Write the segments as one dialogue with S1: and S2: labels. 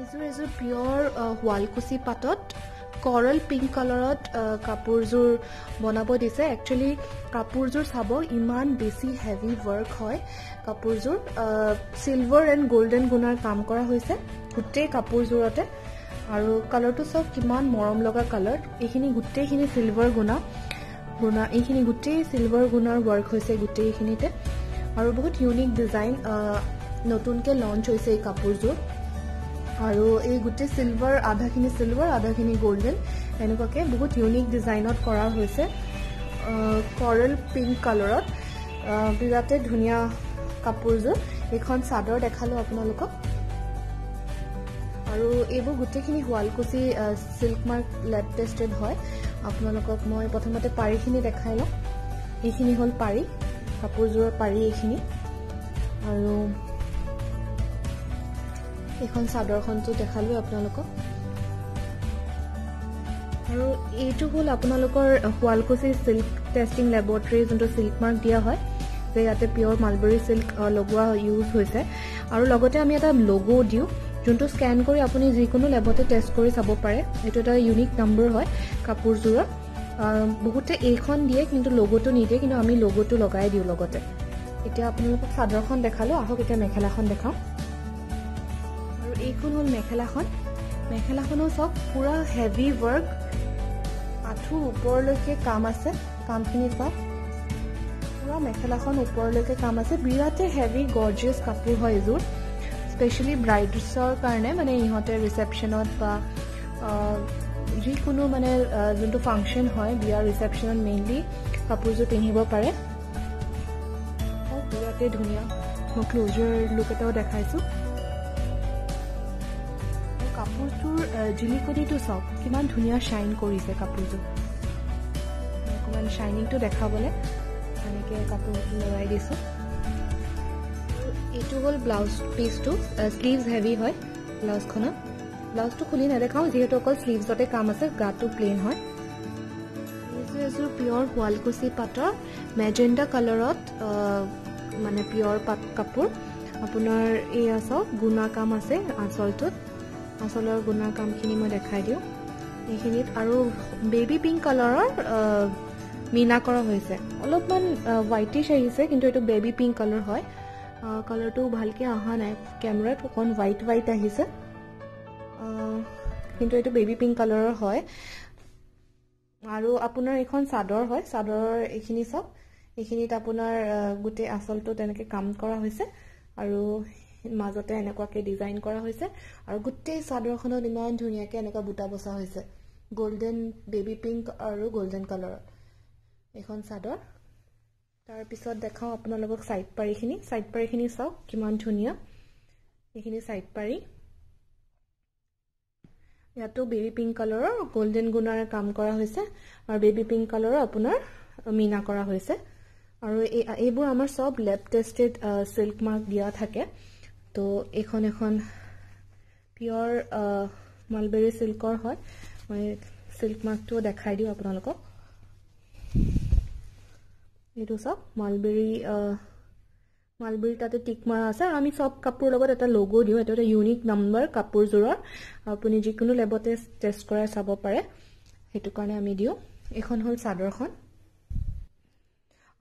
S1: এযোৰ পিয়ৰ শুৱালকুছি পাটত কৰেল পিংক কালাৰত কাপোৰযোৰ বনাব দিছে। একচুৱেলি কাপোৰযোৰ চাব ইমান বেছি হেভি ৱৰ্ক হয়। কাপোৰযোৰ চিলভাৰ এণ্ড গোল্ডেন গুণাৰ কাম কৰা হৈছে গোটেই কাপোৰযোৰতে। আৰু কালাৰটো চব কিমান মৰম লগা কালাৰ। এইখিনি গোটেইখিনি চিলভাৰ গুণা এইখিনি গোটেই চিলভাৰ গুণাৰ ৱৰ্ক হৈছে গোটেইখিনিতে। আৰু বহুত ইউনিক ডিজাইন নতুনকৈ লঞ্চ হৈছে এই কাপোৰযোৰ। আৰু এই গোটেই চিলভাৰ আধাখিনি গোল্ডেন এনেকুৱাকৈ বহুত ইউনিক ডিজাইনত কৰা হৈছে কৰেল পিংক কালাৰত। বিৰাটেই ধুনীয়া কাপোৰযোৰ। এইখন চাদৰ দেখালোঁ আপোনালোকক। আৰু এইবোৰ গোটেইখিনি শুৱালকুছি চিল্ক মাৰ্ক লেব টেষ্টেড হয়। আপোনালোকক মই প্ৰথমতে পাৰিখিনি দেখাই লওঁ। এইখিনি হ'ল পাৰি, কাপোৰযোৰৰ পাৰি এইখিনি। আৰু এইখন চাদৰখনটো দেখালোঁ আপোনালোকক। আৰু এইটো হ'ল আপোনালোকৰ শুৱালকুছি চিল্ক টেষ্টিং লেবৰেটৰী যোনটো চিল্ক মাৰ্ক দিয়া হয় যে ইয়াতে পিয়ৰ মালবেৰী চিল্ক লগোৱা ইউজ হৈছে। আৰু লগতে আমি এটা লগো দিওঁ যোনটো স্কেন কৰি আপুনি যিকোনো লেবতে টেষ্ট কৰি চাব পাৰে। এইটো এটা ইউনিক নম্বৰ হয় কাপোৰযোৰৰ। বহুতে এইখন দিয়ে কিন্তু লগোটো নিদিয়ে, কিন্তু আমি লগোটো লগাই দিওঁ লগতে। এতিয়া আপোনালোকক চাদৰখন দেখালোঁ, আহক এতিয়া মেখেলাখন দেখাওঁ। আৰু এইখন হ'ল মেখেলাখনো চব পুৰা হেভি ৱৰ্ক, আঁঠুৰ ওপৰলৈকে কাম আছে। কামখিনি চাওক, পুৰা মেখেলাখন ওপৰলৈকে কাম আছে। বিৰাটেই হেভি গৰ্জিয়াছ কাপোৰ হয় এইযোৰ। স্পেচিয়েলি ব্ৰাইডছৰ কাৰণে, মানে ইহঁতে ৰিচেপশ্যনত বা যিকোনো মানে যোনটো ফাংচন হয় বিয়াৰ ৰিচেপশ্যনত মেইনলি কাপোৰযোৰ পিন্ধিব পাৰে। বিৰাটেই ধুনীয়া। মই ক্ল'জাৰ লুক এটাও দেখাইছোঁ। কাপোৰটোৰ জিলিকনিটো চাওক কিমান ধুনীয়া শ্বাইন কৰিছে কাপোৰযোৰ। অকণমান শ্বাইনিংটো দেখাবলৈ এনেকৈ কাপোৰটো লগাই দিছোঁ। এইটো হ'ল ব্লাউজ পিচটো। স্লিভছ হেভি হয় ব্লাউজখনত। ব্লাউজটো খুলি নেদেখাওঁ যিহেতু অকল স্লিভছতে কাম আছে, গাটো প্লেইন হয়। এযোৰ পিয়ৰ শুৱালকুছি পাটৰ মেজেণ্ডা কালাৰত মানে পিয়ৰ পাট কাপোৰ। আপোনাৰ এয়া চাওক গুণা কাম আছে আঁচলটোত। আঁচলৰ গুণা কামখিনি মই দেখাই দিওঁ এইখিনিত। আৰু বেবী পিংক কালাৰৰ মীনা কৰা হৈছে। অলপমান হোৱাইটিছ আহিছে কিন্তু এইটো বেবী পিংক কালাৰ হয়। কালাৰটো ভালকৈ অহা নাই কেমেৰাত, অকণ হোৱাইট আহিছে কিন্তু এইটো বেবী পিংক কালাৰৰ হয়। আৰু আপোনাৰ এইখন চাদৰ হয়। চাদৰৰ এইখিনি চাওক, এইখিনিত আপোনাৰ গোটেই আঁচলটো তেনেকৈ কাম কৰা হৈছে আৰু মাজতে এনেকুৱাকৈ ডিজাইন কৰা হৈছে। আৰু গোটেই চাদৰখনত ইমান ধুনীয়াকৈ এনেকুৱা বুটা বচা হৈছে গল্ডেন, বেবী পিংক আৰু গল্ডেন কালাৰত এইখন চাদৰ। তাৰপিছত দেখাওঁ আপোনালোকক ছাইড পাৰিখিনি চাওক কিমান ধুনীয়া। এইখিনি ছাইড পাৰি, ইয়াতো বেবী পিংক কালাৰৰ গল্ডেন গুণাৰ কাম কৰা হৈছে আৰু বেবী পিংক কালাৰৰ আপোনাৰ মীনা কৰা হৈছে। আৰু এইবোৰ আমাৰ চব লেব টেষ্টেড চিল্ক মাৰ্ক দিয়া থাকে। তো এখন পিয়ৰ মালবেৰী চিল্কৰ হয়। মই চিল্ক মাৰ্কটো দেখাই দিওঁ আপোনালোকক। এইটো চাওক মালবেৰী তাতে টিক মাৰা আছে। আৰু আমি চব কাপোৰৰ লগত এটা লগো দিওঁ। এইটো এটা ইউনিক নম্বৰ কাপোৰযোৰৰ। আপুনি যিকোনো লেবতে টেষ্ট কৰাই চাব পাৰে, সেইটো কাৰণে আমি দিওঁ। এইখন হ'ল চাদৰখন।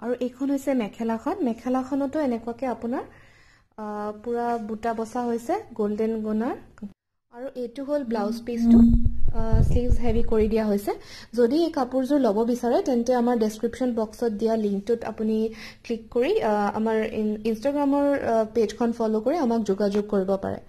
S1: আৰু এইখন হৈছে মেখেলাখনতো এনেকুৱাকৈ আপোনাৰ পুৰা বুটা বচা হৈছে গল্ডেন গুণাৰ। আৰু এইটো হ'ল ব্লাউজ পিচটো। স্লিভছ হেভি কৰি দিয়া হৈছে। যদি এই কাপোৰযোৰ ল'ব বিচাৰে তেন্তে আমাৰ ডেছক্ৰিপশ্যন বক্সত দিয়া লিংকটোত আপুনি ক্লিক কৰি আমাৰ ইনষ্টাগ্ৰামৰ পেজখন ফ'ল' কৰি আমাক যোগাযোগ কৰিব পাৰে।